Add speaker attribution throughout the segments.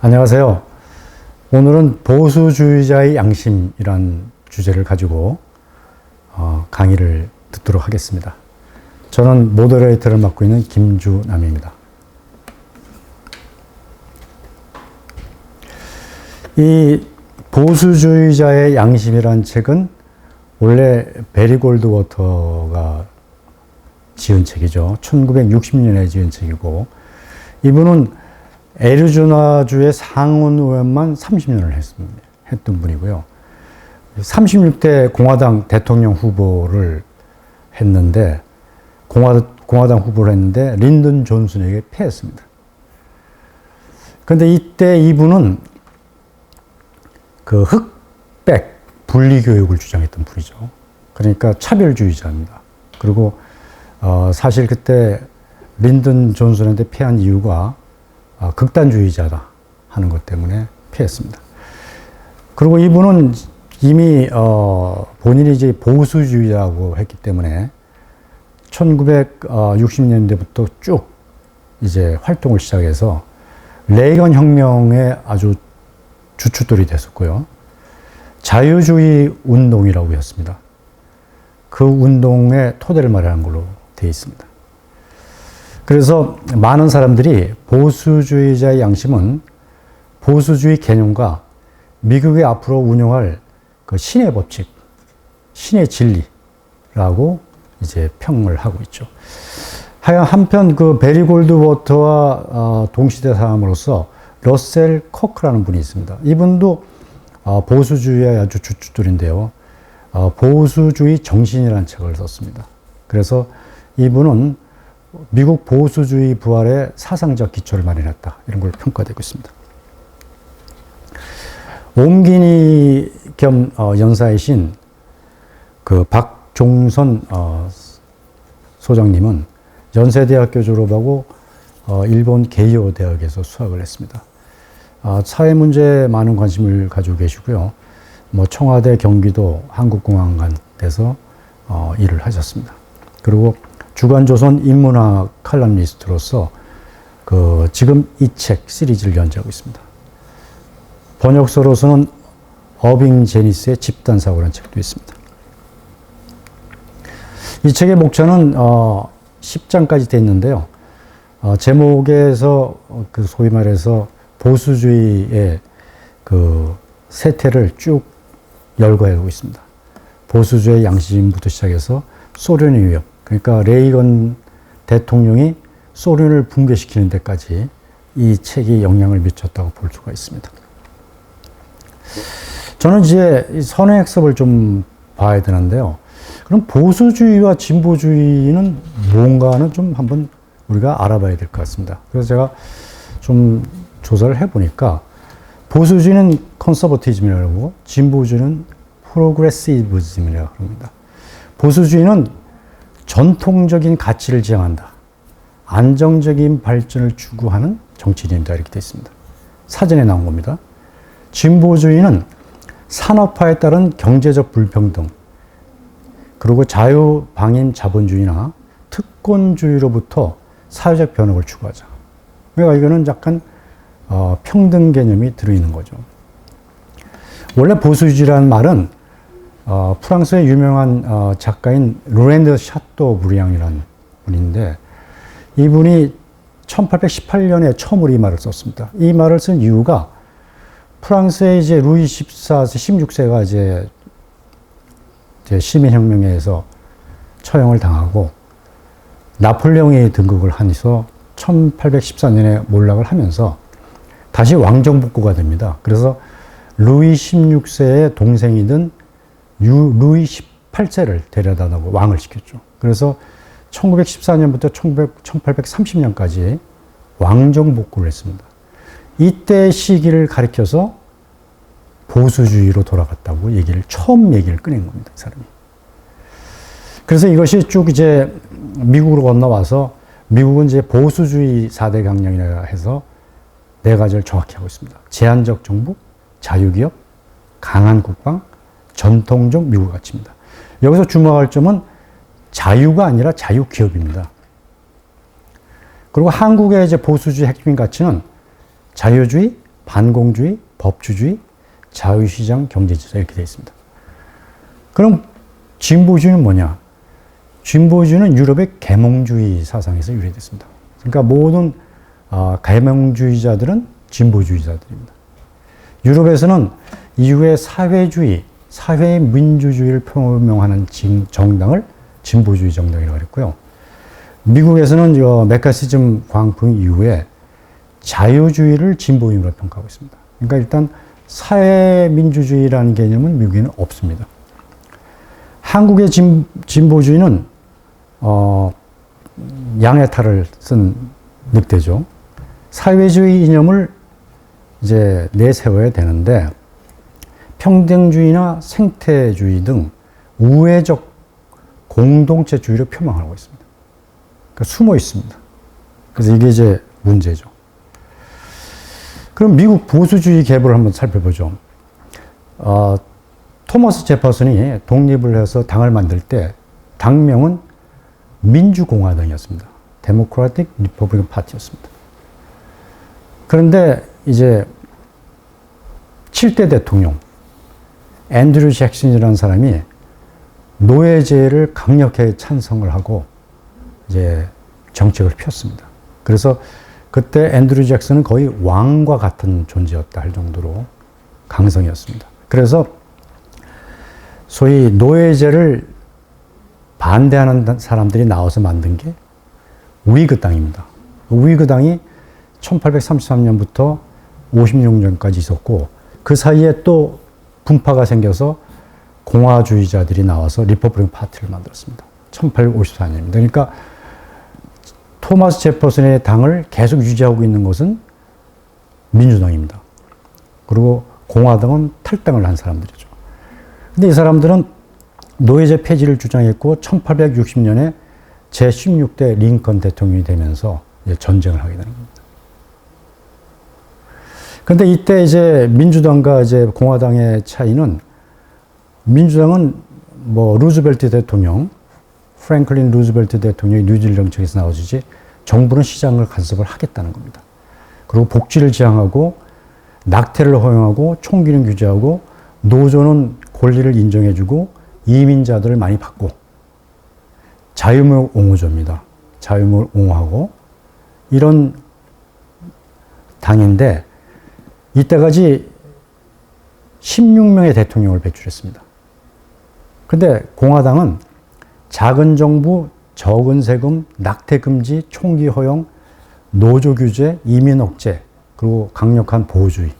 Speaker 1: 안녕하세요. 오늘은 보수주의자의 양심이란 주제를 가지고 강의를 듣도록 하겠습니다. 저는 모더레이터를 맡고 있는 김주남입니다. 이 보수주의자의 양심이란 책은 원래 베리 골드워터가 지은 책이죠. 1960년에 지은 책이고, 이분은 애리조나주의 상원의원만 30년을 했던 분이고요. 36대 공화당 대통령 후보를 했는데, 공화당 후보를 했는데, 린든 존슨에게 패했습니다. 근데 이때 이분은 그 흑백 분리교육을 주장했던 분이죠. 그러니까 차별주의자입니다. 그리고 사실 그때 린든 존슨한테 패한 이유가 극단주의자다 하는 것 때문에 피했습니다. 그리고 이분은 이미 본인이 이제 보수주의자라고 했기 때문에 1960년대부터 쭉 이제 활동을 시작해서 레이건 혁명의 아주 주춧돌이 됐었고요. 자유주의 운동이라고 했습니다. 그 운동의 토대를 마련한 걸로 되어 있습니다. 그래서 많은 사람들이 보수주의자의 양심은 보수주의 개념과 미국이 앞으로 운영할 그 신의 법칙, 신의 진리라고 이제 평을 하고 있죠. 한편 그 베리 골드워터와 동시대 사람으로서 러셀 코크라는 분이 있습니다. 이분도 보수주의의 아주 주춧돌인데요. 보수주의 정신이라는 책을 썼습니다. 그래서 이분은 미국 보수주의 부활의 사상적 기초를 마련했다, 이런 걸 평가되고 있습니다. 옴기니 겸 연사이신 그 박종선 소장님은 연세대학교 졸업하고 일본 게이오 대학에서 수학을 했습니다. 사회 문제에 많은 관심을 가지고 계시고요. 청와대, 경기도, 한국공항관에서 일을 하셨습니다. 그리고 주간조선 인문학 칼럼니스트로서 지금 이 책 시리즈를 연재하고 있습니다. 번역서로서는 어빙 제니스의 집단사고라는 책도 있습니다. 이 책의 목차는 10장까지 되어 있는데요. 제목에서 소위 말해서 보수주의의 그 세태를 쭉 열거하고 있습니다. 보수주의 양심부터 시작해서 소련의 위협, 그러니까 레이건 대통령이 소련을 붕괴시키는 데까지 이 책이 영향을 미쳤다고 볼 수가 있습니다. 저는 이제 선행학습을 좀 봐야 되는데요. 그럼 보수주의와 진보주의는 뭔가는 좀 한번 우리가 알아봐야 될 것 같습니다. 그래서 제가 좀 조사를 해보니까 보수주의는 컨서버티즘이라고 하고 진보주의는 프로그레시브즘이라고 합니다. 보수주의는 전통적인 가치를 지향한다, 안정적인 발전을 추구하는 정치인이다, 이렇게 되어 있습니다. 사전에 나온 겁니다. 진보주의는 산업화에 따른 경제적 불평등, 그리고 자유방임 자본주의나 특권주의로부터 사회적 변혁을 추구하자. 그러니까 이거는 약간 평등 개념이 들어있는 거죠. 원래 보수주의라는 말은 프랑스의 유명한 작가인 루렌드 샤토브리앙이라는 분인데, 이분이 1818년에 처음으로 이 말을 썼습니다. 이 말을 쓴 이유가 프랑스의 이제 루이 14세, 16세가 이제 시민혁명에서 처형을 당하고 나폴레옹이 등극을 하면서 1814년에 몰락을 하면서 다시 왕정복구가 됩니다. 그래서 루이 16세의 동생이던 루이 18세를 데려다 놓고 왕을 시켰죠. 그래서 1914년부터 1830년까지 왕정복구를 했습니다. 이때 시기를 가리켜서 보수주의로 돌아갔다고 처음 얘기를 꺼낸 겁니다, 이 사람이. 그래서 이것이 쭉 이제 미국으로 건너와서 미국은 이제 보수주의 4대 강령이라 해서 4가지를 정확히 하고 있습니다. 제한적 정부, 자유기업, 강한 국방, 전통적 미국 가치입니다. 여기서 주목할 점은 자유가 아니라 자유기업입니다. 그리고 한국의 이제 보수주의 핵심 가치는 자유주의, 반공주의, 법주주의, 자유시장 경제주의 이렇게 되어 있습니다. 그럼 진보주의는 뭐냐? 진보주의는 유럽의 계몽주의 사상에서 유래됐습니다. 그러니까 모든 계몽주의자들은 진보주의자들입니다. 유럽에서는 이후에 사회주의, 사회민주주의를 표명하는 정당을 진보주의 정당이라고 했고요. 미국에서는 메카시즘 광풍 이후에 자유주의를 진보임으로 평가하고 있습니다. 그러니까 일단 사회민주주의라는 개념은 미국에는 없습니다. 한국의 진보주의는 양의 탈을 쓴 늑대죠. 사회주의 이념을 이제 내세워야 되는데 평등주의나 생태주의 등 우회적 공동체주의를 표방하고 있습니다. 그러니까 숨어 있습니다. 그래서 이게 이제 문제죠. 그럼 미국 보수주의 계보를 한번 살펴보죠. 토머스 제퍼슨이 독립을 해서 당을 만들 때 당명은 민주공화당이었습니다. 데모크라틱 리퍼블릭 파티였습니다. 그런데 이제 7대 대통령 앤드류 잭슨이라는 사람이 노예제를 강력하게 찬성을 하고 이제 정책을 폈습니다. 그래서 그때 앤드류 잭슨은 거의 왕과 같은 존재였다 할 정도로 강성이었습니다. 그래서 소위 노예제를 반대하는 사람들이 나와서 만든 게 위그당입니다. 위그당이 1833년부터 56년까지 있었고 그 사이에 또 분파가 생겨서 공화주의자들이 나와서 리퍼블릭 파티를 만들었습니다. 1854년입니다. 그러니까 토마스 제퍼슨의 당을 계속 유지하고 있는 것은 민주당입니다. 그리고 공화당은 탈당을 한 사람들이죠. 근데 이 사람들은 노예제 폐지를 주장했고 1860년에 제16대 링컨 대통령이 되면서 이제 전쟁을 하게 되는 겁니다. 근데 이때 이제 민주당과 이제 공화당의 차이는 민주당은 뭐 루즈벨트 대통령, 프랭클린 루즈벨트 대통령이 뉴딜 정책에서 나와주지 정부는 시장을 간섭을 하겠다는 겁니다. 그리고 복지를 지향하고 낙태를 허용하고 총기는 규제하고 노조는 권리를 인정해주고 이민자들을 많이 받고 자유무역 옹호조입니다. 자유무역을 옹호하고 이런 당인데 이때까지 16명의 대통령을 배출했습니다. 근데 공화당은 작은 정부, 적은 세금, 낙태 금지, 총기 허용, 노조 규제, 이민 억제, 그리고 강력한 보호주의.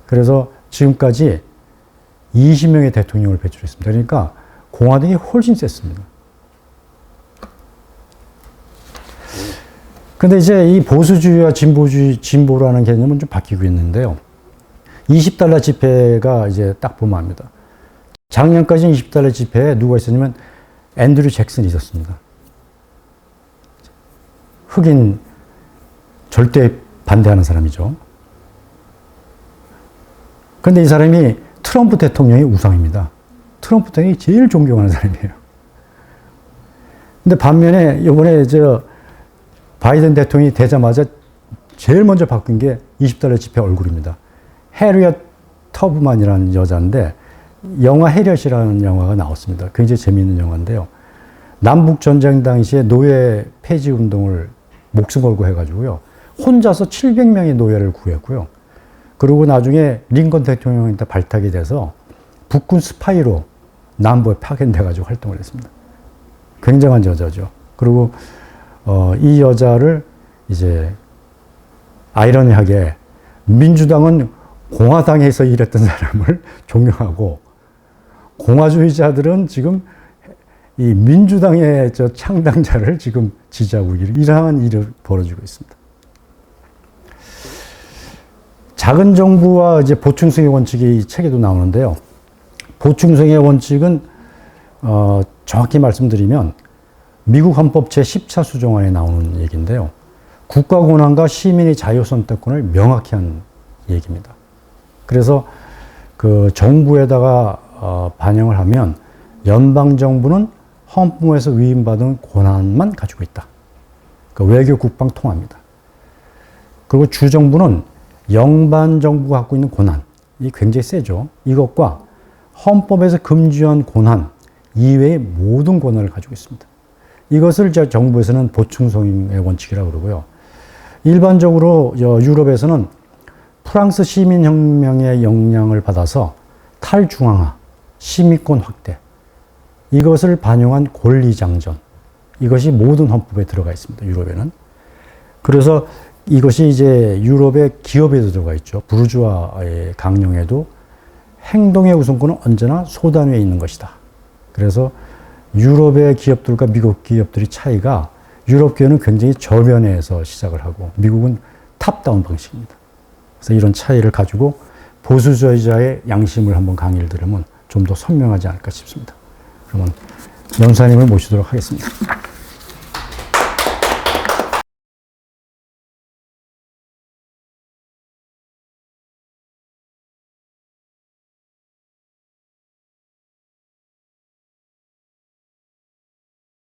Speaker 1: 그래서 지금까지 20명의 대통령을 배출했습니다. 그러니까 공화당이 훨씬 셌습니다. 근데 이제 이 보수주의와 진보라는 개념은 좀 바뀌고 있는데요. $20 지폐가 이제 딱 보면 압니다. 작년까지는 $20 지폐에 누가 있었냐면 앤드류 잭슨이 있었습니다. 흑인 절대 반대하는 사람이죠. 그런데 이 사람이 트럼프 대통령의 우상입니다. 트럼프 대통령이 제일 존경하는 사람이에요. 근데 반면에 이번에 바이든 대통령이 되자마자 제일 먼저 바꾼 게 $20 지폐 얼굴입니다. 해리엇 터브만이라는 여자인데 영화 해리엇이라는 영화가 나왔습니다. 굉장히 재미있는 영화인데요. 남북전쟁 당시에 노예 폐지 운동을 목숨 걸고 해가지고요. 혼자서 700명의 노예를 구했고요. 그리고 나중에 링컨 대통령한테 발탁이 돼서 북군 스파이로 남부에 파견돼가지고 활동을 했습니다. 굉장한 여자죠. 그리고 이 여자를 이제 아이러니하게 민주당은 공화당에서 일했던 사람을 존경하고 공화주의자들은 지금 이 민주당의 창당자를 지금 지지하고 이러한 일이 벌어지고 있습니다. 작은 정부와 이제 보충성의 원칙이 이 책에도 나오는데요. 보충성의 원칙은 정확히 말씀드리면 미국 헌법 제14 수정안에 나오는 얘기인데요. 국가 권한과 시민의 자유 선택권을 명확히 한 얘기입니다. 그래서 그 정부에다가 반영을 하면 연방 정부는 헌법에서 위임받은 권한만 가지고 있다. 그러니까 외교, 국방, 통합니다. 그리고 주정부는 영반 정부가 갖고 있는 권한, 이 굉장히 세죠. 이것과 헌법에서 금지한 권한 이외의 모든 권한을 가지고 있습니다. 이것을 정부에서는 보충성의 원칙이라고 그러고요. 일반적으로 유럽에서는 프랑스 시민혁명의 영향을 받아서 탈중앙화, 시민권 확대, 이것을 반영한 권리장전, 이것이 모든 헌법에 들어가 있습니다. 유럽에는. 그래서 이것이 이제 유럽의 기업에도 들어가 있죠. 부르주아의 강령에도 행동의 우선권은 언제나 소단 위에 있는 것이다. 그래서 유럽의 기업들과 미국 기업들의 차이가, 유럽 기업은 굉장히 저변에서 시작을 하고 미국은 탑다운 방식입니다. 그래서 이런 차이를 가지고 보수주의자의 양심을 한번 강의를 들으면 좀 더 선명하지 않을까 싶습니다. 그러면 연사님을 모시도록 하겠습니다.